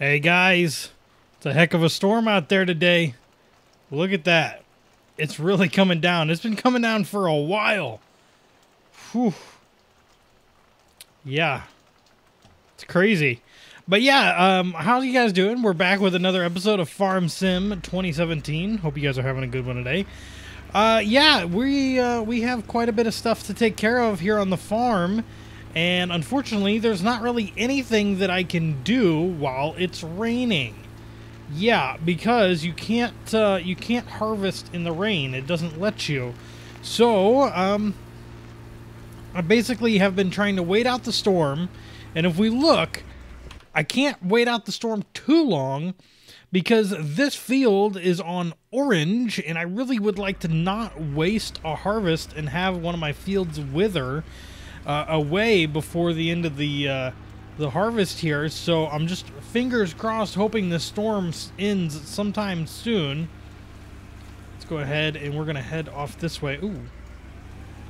Hey guys, it's a heck of a storm out there today. Look at that. It's really coming down. It's been coming down for a while. Whew. Yeah. It's crazy. But yeah, how are you guys doing? We're back with another episode of Farm Sim 2017. Hope you guys are having a good one today. Yeah, we have quite a bit of stuff to take care of here on the farm. And unfortunately, there's not really anything that I can do while it's raining. Yeah, because you can't harvest in the rain. It doesn't let you. So, I basically have been trying to wait out the storm. And if we look, I can't wait out the storm too long because this field is on orange, and I really would like to not waste a harvest and have one of my fields wither away before the end of the harvest here. So I'm just fingers crossed hoping this storm ends sometime soon. Let's go ahead and we're gonna head off this way. Ooh,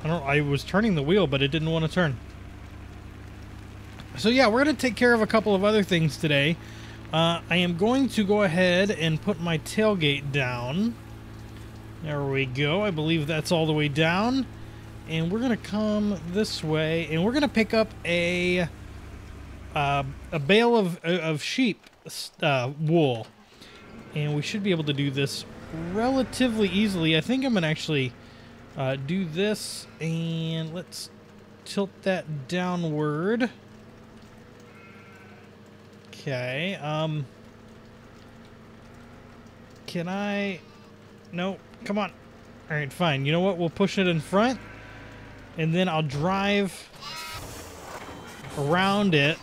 I was turning the wheel, but it didn't want to turn. So yeah, we're gonna take care of a couple of other things today. I am going to go ahead and put my tailgate down. There we go. I believe that's all the way down. And we're gonna come this way, and we're gonna pick up a bale of sheep wool, and we should be able to do this relatively easily. I think I'm gonna actually do this, and let's tilt that downward. Okay. Can I? No. Come on. All right. Fine. You know what? We'll push it in front. And then I'll drive around it.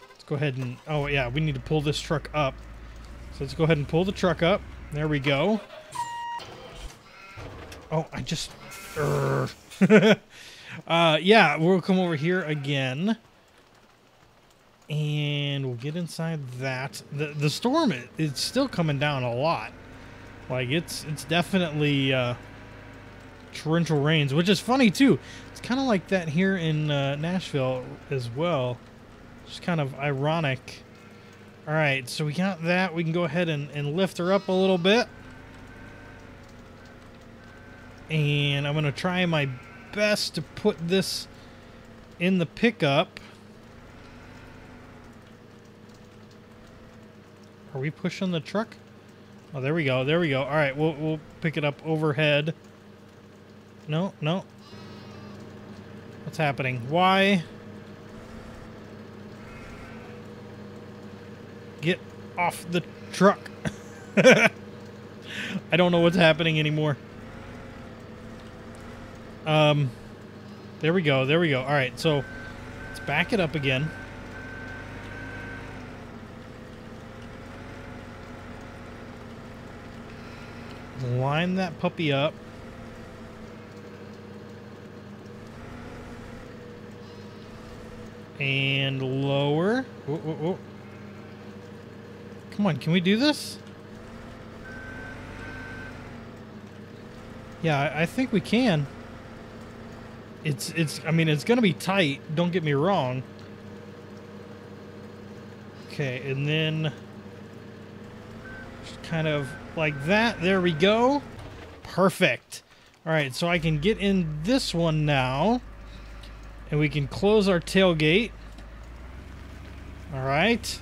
Let's go ahead and... Oh, yeah, we need to pull this truck up. So let's go ahead and pull the truck up. There we go. Oh, I just... yeah, we'll come over here again. And we'll get inside that. The storm, it's still coming down a lot. Like, it's definitely... torrential rains, which is funny too. It's kind of like that here in Nashville as well. Just kind of ironic. All right, so we got that. We can go ahead and lift her up a little bit. And I'm going to try my best to put this in the pickup. Are we pushing the truck? Oh, there we go. There we go. All right, we'll pick it up overhead. No, no. What's happening? Why? Get off the truck. I don't know what's happening anymore. There we go. There we go. All right, so let's back it up again. Line that puppy up. And lower. Whoa, whoa, whoa. Come on, can we do this? Yeah, I think we can. I mean, it's gonna be tight, don't get me wrong. Okay, and then just kind of like that. There we go. Perfect. All right, so I can get in this one now. And we can close our tailgate. All right.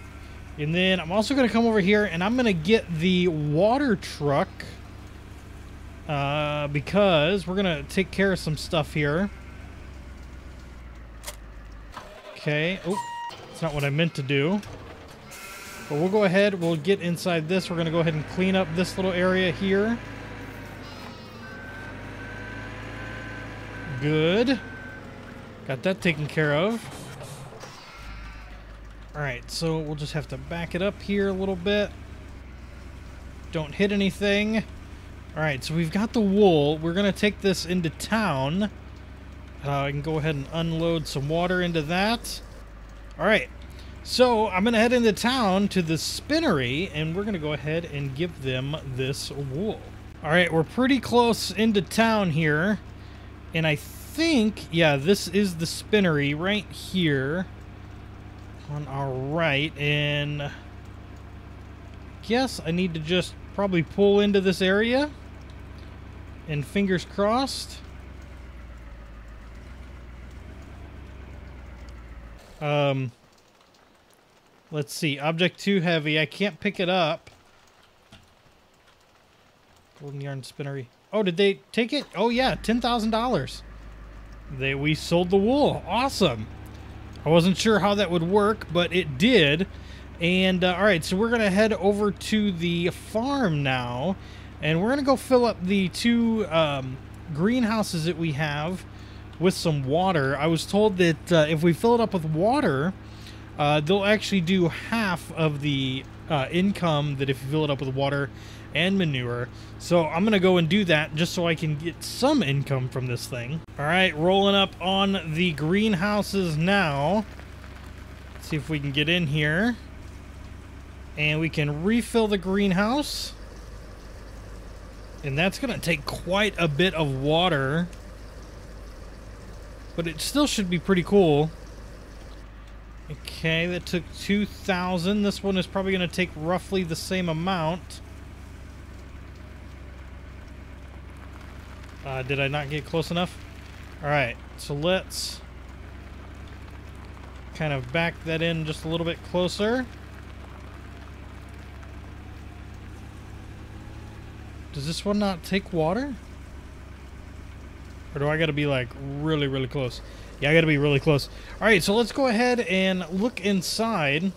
And then I'm also going to come over here and I'm going to get the water truck. Because we're going to take care of some stuff here. Okay. Oh, that's not what I meant to do. But we'll go ahead. We'll get inside this. We're going to go ahead and clean up this little area here. Good. Got that taken care of. Alright, so we'll just have to back it up here a little bit. Don't hit anything. Alright, so we've got the wool. We're going to take this into town. I can go ahead and unload some water into that. Alright, so I'm going to head into town to the spinnery, and we're going to go ahead and give them this wool. Alright, we're pretty close into town here. And I think, yeah, this is the spinnery right here. on our right, and I guess I need to just probably pull into this area, and fingers crossed. Let's see, object too heavy, I can't pick it up. Golden yarn spinnery. Oh, did they take it? Oh yeah, $10,000. We sold the wool. Awesome. I wasn't sure how that would work, but it did. And all right, so we're gonna head over to the farm now, and we're gonna go fill up the two greenhouses that we have with some water. I was told that if we fill it up with water, they'll actually do half of the income that if you fill it up with water and manure. So I'm gonna go and do that just so I can get some income from this thing. All right, rolling up on the greenhouses now. Let's see if we can get in here and we can refill the greenhouse, and that's gonna take quite a bit of water, but it still should be pretty cool. Okay, that took 2,000. This one is probably gonna take roughly the same amount. Did I not get close enough? Alright, so let's kind of back that in just a little bit closer. Does this one not take water? Or do I gotta be like really, really close? Yeah, I gotta be really close. Alright, so let's go ahead and look inside.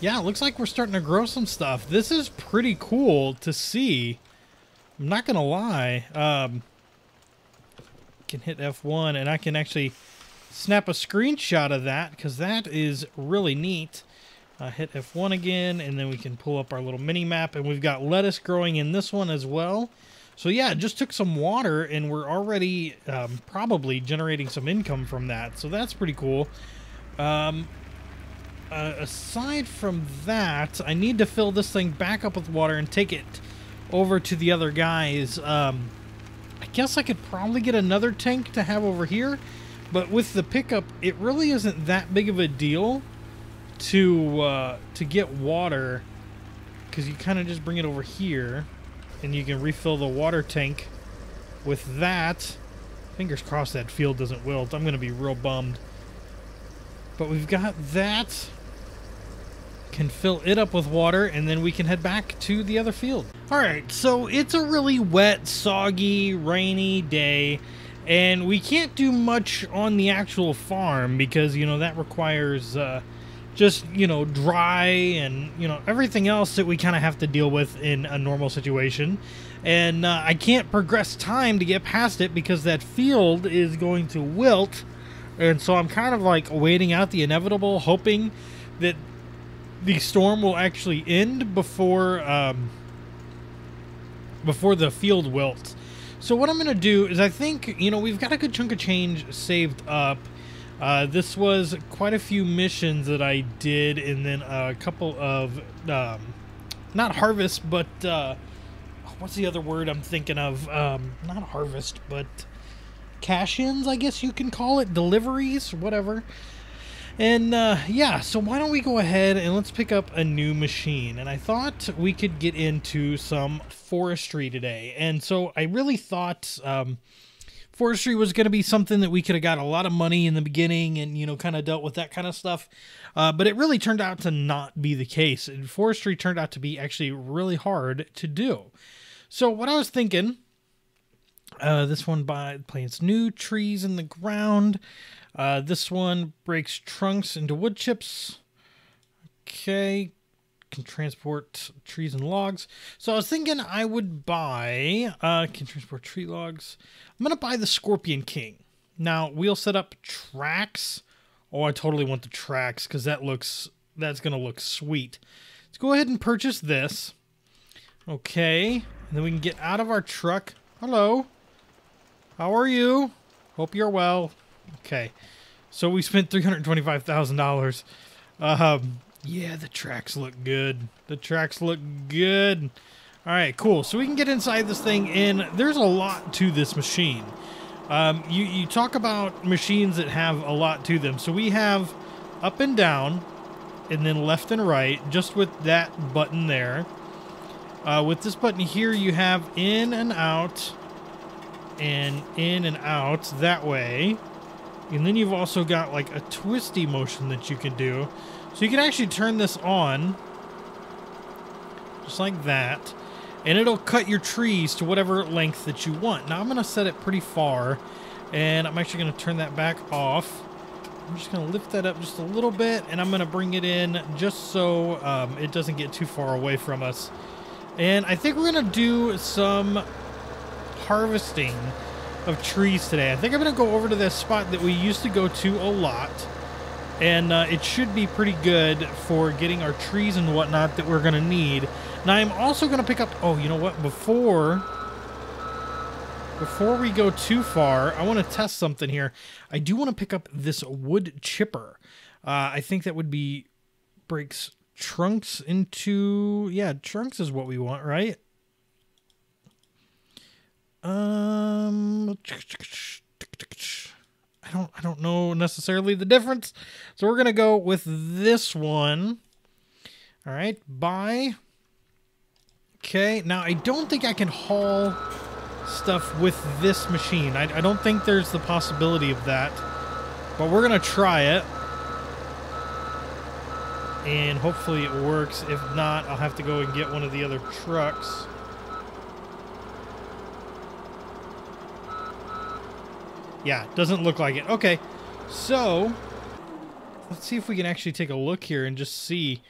Yeah, it looks like we're starting to grow some stuff. This is pretty cool to see. I'm not gonna lie. Can hit F1 and I can actually snap a screenshot of that because that is really neat. Hit F1 again, and then we can pull up our little mini map, and we've got lettuce growing in this one as well. So yeah, it just took some water, and we're already probably generating some income from that. So that's pretty cool. Aside from that, I need to fill this thing back up with water and take it over to the other guys. I guess I could probably get another tank to have over here, but with the pickup, it really isn't that big of a deal to get water, because you kind of just bring it over here, and you can refill the water tank with that. Fingers crossed that field doesn't wilt. I'm going to be real bummed. But we've got that. Can fill it up with water, and then we can head back to the other field. Alright, so it's a really wet, soggy, rainy day, and we can't do much on the actual farm because, you know, that requires just, you know, dry and, you know, everything else that we kind of have to deal with in a normal situation. And I can't progress time to get past it because that field is going to wilt, and so I'm kind of like waiting out the inevitable, hoping that the storm will actually end before the field wilts. So what I'm going to do is, I think, you know, we've got a good chunk of change saved up. This was quite a few missions that I did, and then a couple of, not harvest, but, what's the other word I'm thinking of? Not harvest, but cash-ins, I guess you can call it, deliveries, whatever. And yeah, so why don't we go ahead and let's pick up a new machine. And I thought we could get into some forestry today. And so I really thought forestry was going to be something that we could have got a lot of money in the beginning and, you know, kind of dealt with that kind of stuff. But it really turned out to not be the case. And forestry turned out to be actually really hard to do. So what I was thinking, this one plants new trees in the ground. This one breaks trunks into wood chips. Okay. Can transport trees and logs. So I was thinking I would buy, can transport tree logs. I'm going to buy the Scorpion King. Now, we'll set up tracks. Oh, I totally want the tracks because that's going to look sweet. Let's go ahead and purchase this. Okay. And then we can get out of our truck. Hello. How are you? Hope you're well. Okay, so we spent $325,000. Yeah, the tracks look good. The tracks look good. All right, cool. So we can get inside this thing, and there's a lot to this machine. You talk about machines that have a lot to them. So we have up and down, and then left and right, just with that button there. With this button here, you have in and out, and in and out that way. And then you've also got like a twisty motion that you can do. So you can actually turn this on, just like that, and it'll cut your trees to whatever length that you want. Now I'm going to set it pretty far, and I'm actually going to turn that back off. I'm just going to lift that up just a little bit, and I'm going to bring it in just so it doesn't get too far away from us. And I think we're going to do some harvesting of trees today. I think I'm going to go over to this spot that we used to go to a lot, and it should be pretty good for getting our trees and whatnot that we're going to need. Now I'm also going to pick up, oh, you know what, before we go too far, I want to test something here. I do want to pick up this wood chipper. I think that would be, breaks trunks into, yeah, trunks is what we want, right? I don't know necessarily the difference. So we're going to go with this one. All right, buy. Okay, now I don't think I can haul stuff with this machine. I don't think there's the possibility of that. But we're going to try it. And hopefully it works. If not, I'll have to go and get one of the other trucks. Yeah, doesn't look like it. Okay, so let's see if we can actually take a look here and just see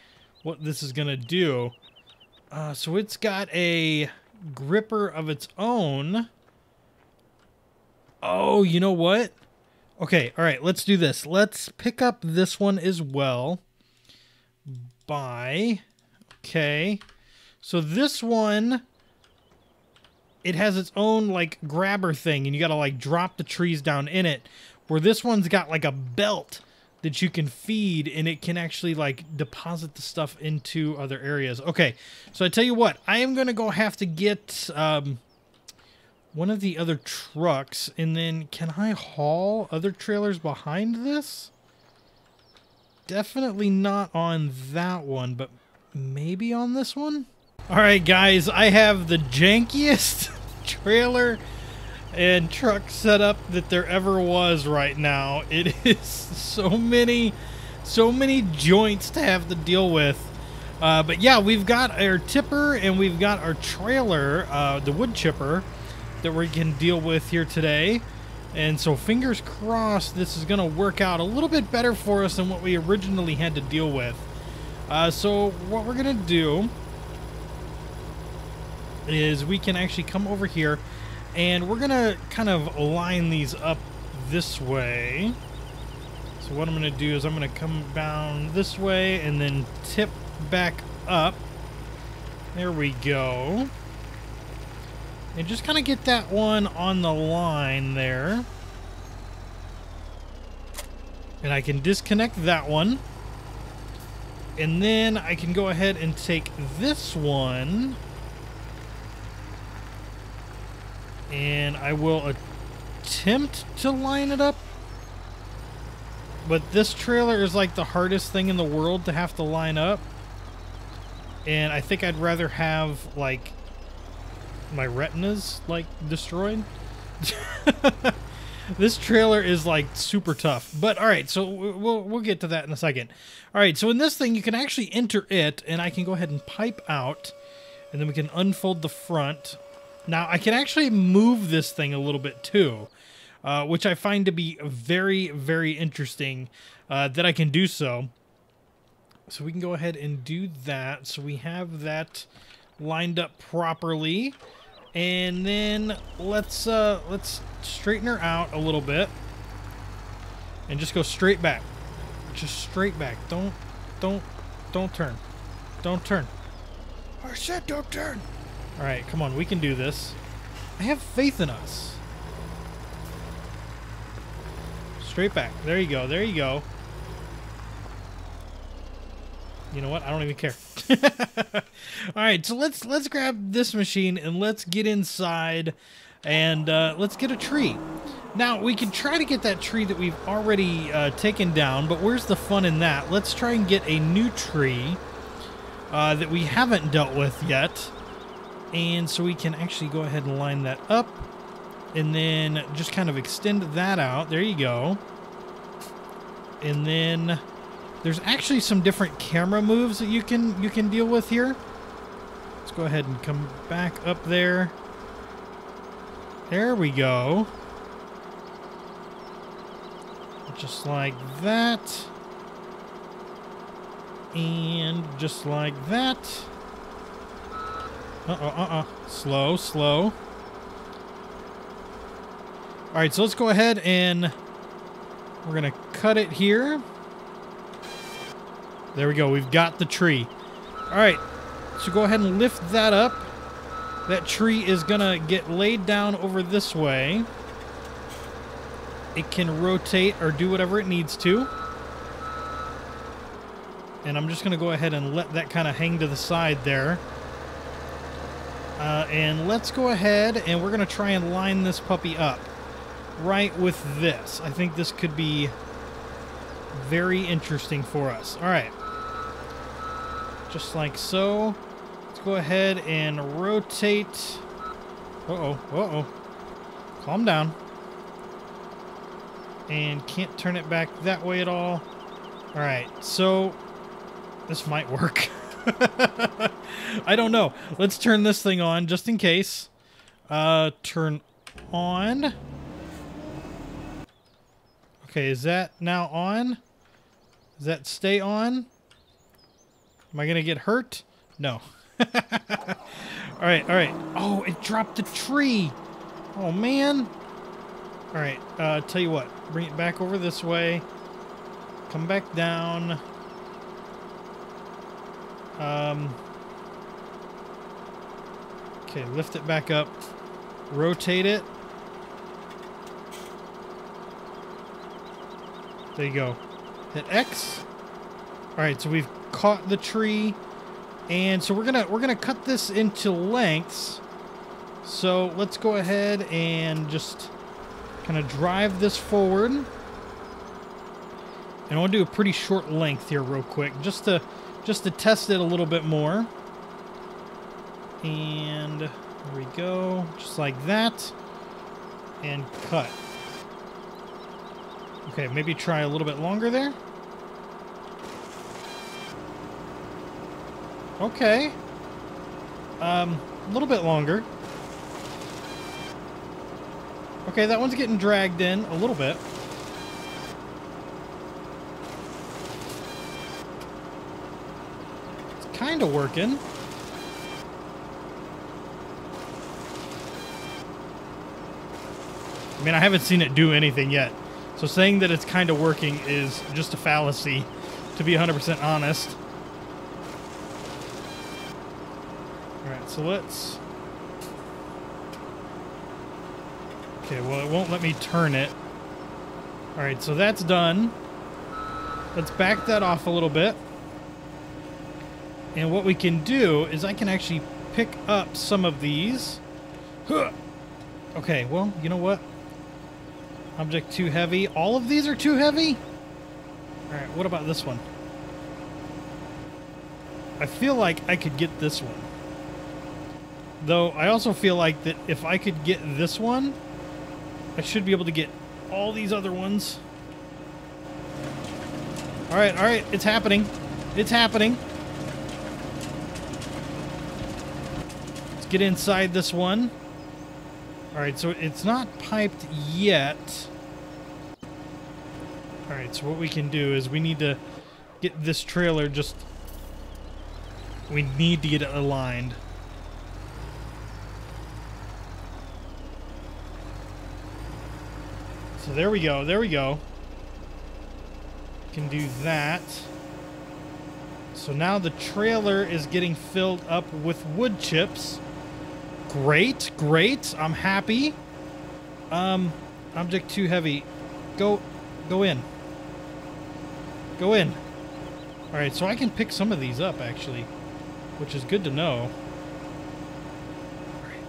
what this is going to do. So it's got a gripper of its own. Oh, you know what? Okay, all right, let's do this. Let's pick up this one as well. Buy. Okay. So this one, it has its own like grabber thing, and you gotta like drop the trees down in it, where this one's got like a belt that you can feed, and it can actually like deposit the stuff into other areas. Okay, so I tell you what, I am gonna go have to get one of the other trucks, and then can I haul other trailers behind this? Definitely not on that one, but maybe on this one? Alright guys, I have the jankiest trailer and truck setup that there ever was right now. It is so many joints to have to deal with. But yeah, we've got our tipper and we've got our trailer, the wood chipper, that we can deal with here today. And so fingers crossed this is going to work out a little bit better for us than what we originally had to deal with. So what we're going to do is we can actually come over here, and we're going to kind of line these up this way. So what I'm going to do is I'm going to come down this way and then tip back up. There we go. And just kind of get that one on the line there. And I can disconnect that one. And then I can go ahead and take this one. And I will attempt to line it up. But this trailer is like the hardest thing in the world to have to line up. And I think I'd rather have like my retinas like destroyed. This trailer is like super tough. But all right, so we'll get to that in a second. All right, so in this thing you can actually enter it, and I can go ahead and pipe out, and then we can unfold the front. Now I can actually move this thing a little bit too, which I find to be very, very interesting that I can do so. So we can go ahead and do that. So we have that lined up properly. And then let's straighten her out a little bit and just go straight back. Just straight back. Don't turn. Don't turn. I said don't turn. All right, come on, we can do this. I have faith in us. Straight back. There you go. There you go. You know what? I don't even care. All right, so let's grab this machine and let's get inside and let's get a tree. Now, we can try to get that tree that we've already taken down, but where's the fun in that? Let's try and get a new tree that we haven't dealt with yet. And so we can actually go ahead and line that up. And then just kind of extend that out. There you go. And then there's actually some different camera moves that you can deal with here. Let's go ahead and come back up there. There we go. Just like that. And just like that. Slow, slow. Alright, so let's go ahead and we're going to cut it here. There we go. We've got the tree. Alright, so go ahead and lift that up. That tree is going to get laid down over this way. It can rotate or do whatever it needs to. And I'm just going to go ahead and let that kind of hang to the side there. And let's go ahead and we're going to try and line this puppy up right with this. I think this could be very interesting for us. All right. Just like so. Let's go ahead and rotate. Uh-oh, uh-oh. Calm down. And can't turn it back that way at all. All right, so this might work. I don't know. Let's turn this thing on just in case. Turn on. Okay, is that now on? Does that stay on? Am I going to get hurt? No. All right, all right. Oh, it dropped the tree. Oh, man. All right, tell you what. Bring it back over this way. Come back down. Okay, lift it back up. Rotate it. There you go. Hit X. All right, so we've caught the tree, and so we're gonna cut this into lengths. So let's go ahead and just kind of drive this forward. And I want to do a pretty short length here, real quick, just to test it a little bit more. And there we go, just like that, and cut. Okay, maybe try a little bit longer there. Okay. A little bit longer. Okay, that one's getting dragged in a little bit. It's kind of working. I mean, I haven't seen it do anything yet. So saying that it's kind of working is just a fallacy, to be 100% honest. Alright, so let's... Okay, well, it won't let me turn it. Alright, so that's done. Let's back that off a little bit. And what we can do is I can actually pick up some of these. Okay, well, you know what? Object too heavy. All of these are too heavy? Alright, what about this one? I feel like I could get this one. Though, I also feel like that if I could get this one, I should be able to get all these other ones. Alright, it's happening. It's happening. Let's get inside this one. Alright, so it's not piped yet. Alright, so what we can do is we need to get this trailer just... We need to get it aligned. So there we go, there we go. Can do that. So now the trailer is getting filled up with wood chips. Great, great. I'm happy. Object too heavy. Go in. Go in. All right, so I can pick some of these up actually, which is good to know. All right.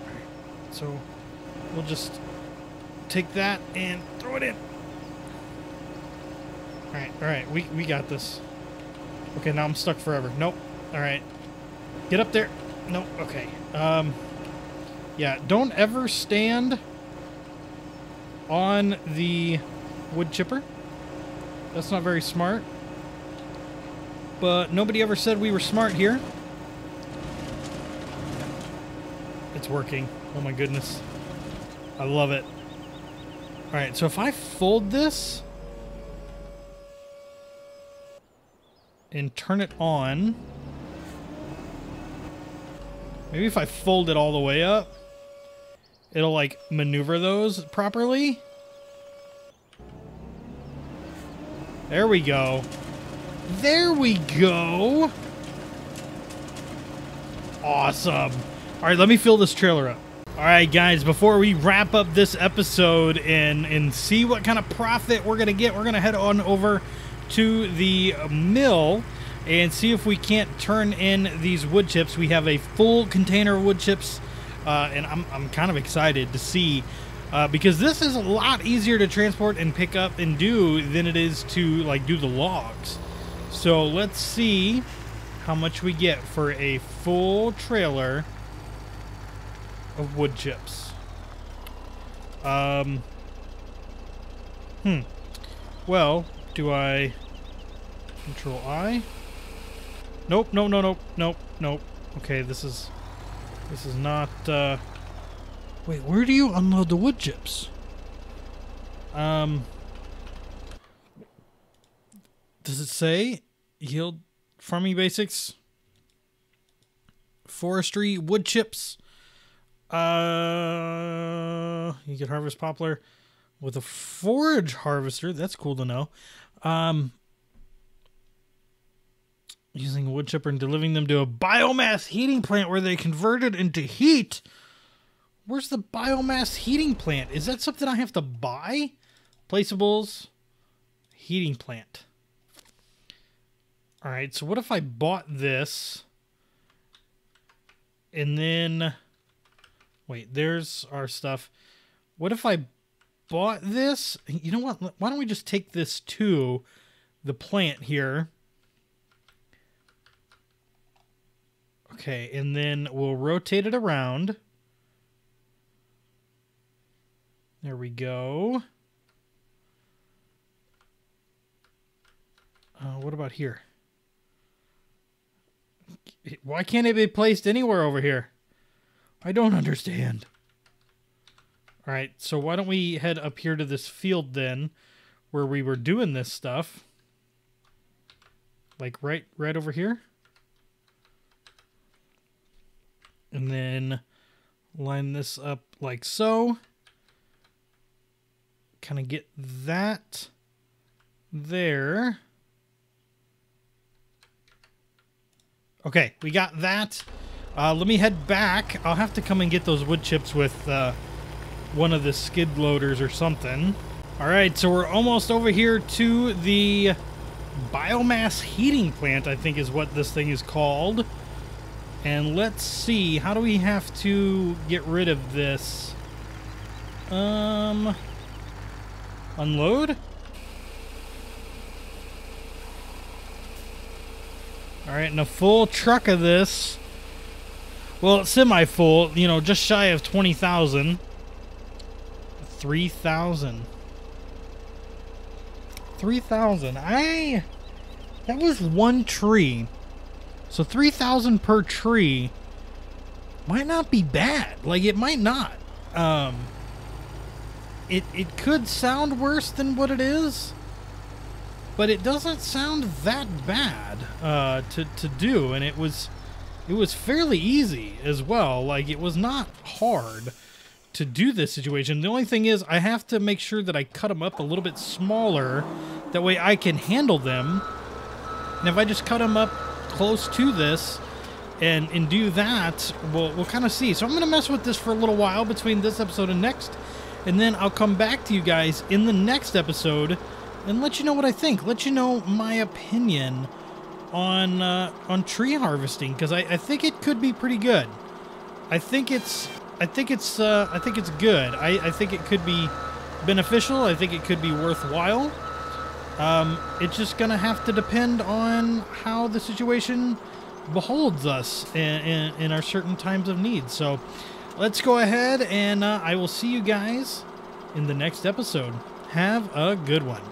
So we'll just take that and throw it in. All right, we got this. Okay, now I'm stuck forever. Nope. All right, get up there. Nope. Okay. Yeah, don't ever stand on the wood chipper. That's not very smart. But nobody ever said we were smart here. It's working. Oh my goodness. I love it. Alright, so if I fold this and turn it on, maybe if I fold it all the way up, it'll like maneuver those properly. There we go. There we go. Awesome. All right, let me fill this trailer up. All right, guys, before we wrap up this episode and see what kind of profit we're going to get, we're going to head on over to the mill and see if we can't turn in these wood chips. We have a full container of wood chips, and I'm kind of excited to see, because this is a lot easier to transport and pick up and do than it is to like do the logs. So let's see how much we get for a full trailer of wood chips. Well, do I Control I? Nope, no, no, nope, nope, nope. Okay, this is not, wait, where do you unload the wood chips? Does it say yield farming basics? Forestry wood chips? You can harvest poplar with a forage harvester. That's cool to know. Using a wood chipper and delivering them to a biomass heating plant where they convert it into heat. Where's the biomass heating plant? Is that something I have to buy? Placeables, heating plant. All right, so what if I bought this and then... Wait, there's our stuff. What if I bought this? You know what? Why don't we just take this to the plant here? Okay, and then we'll rotate it around. There we go. What about here? Why can't it be placed anywhere over here? I don't understand. All right, so why don't we head up here to this field then, where we were doing this stuff. Like right over here. And then line this up like so. Kind of get that there. Okay, we got that. Let me head back. I'll have to come and get those wood chips with one of the skid loaders or something. All right, so we're almost over here to the biomass heating plant, I think is what this thing is called. And let's see, how do we have to get rid of this? Unload? All right, and a full truck of this. Well, it's semi-full, you know, just shy of 20,000. 3,000. 3,000. That was one tree. So 3,000 per tree might not be bad. Like, it might not. It could sound worse than what it is, but it doesn't sound that bad to do, and it was fairly easy as well. Like, it was not hard to do this situation. The only thing is I have to make sure that I cut them up a little bit smaller. That way I can handle them. And if I just cut them up close to this and do that, we'll kind of see. So I'm going to mess with this for a little while between this episode and next. And then I'll come back to you guys in the next episode and let you know what I think. Let you know my opinion on tree harvesting, because I think it could be pretty good. I think it's good. I think it could be beneficial. I think it could be worthwhile. It's just going to have to depend on how the situation beholds us in our certain times of need. So let's go ahead and I will see you guys in the next episode. Have a good one.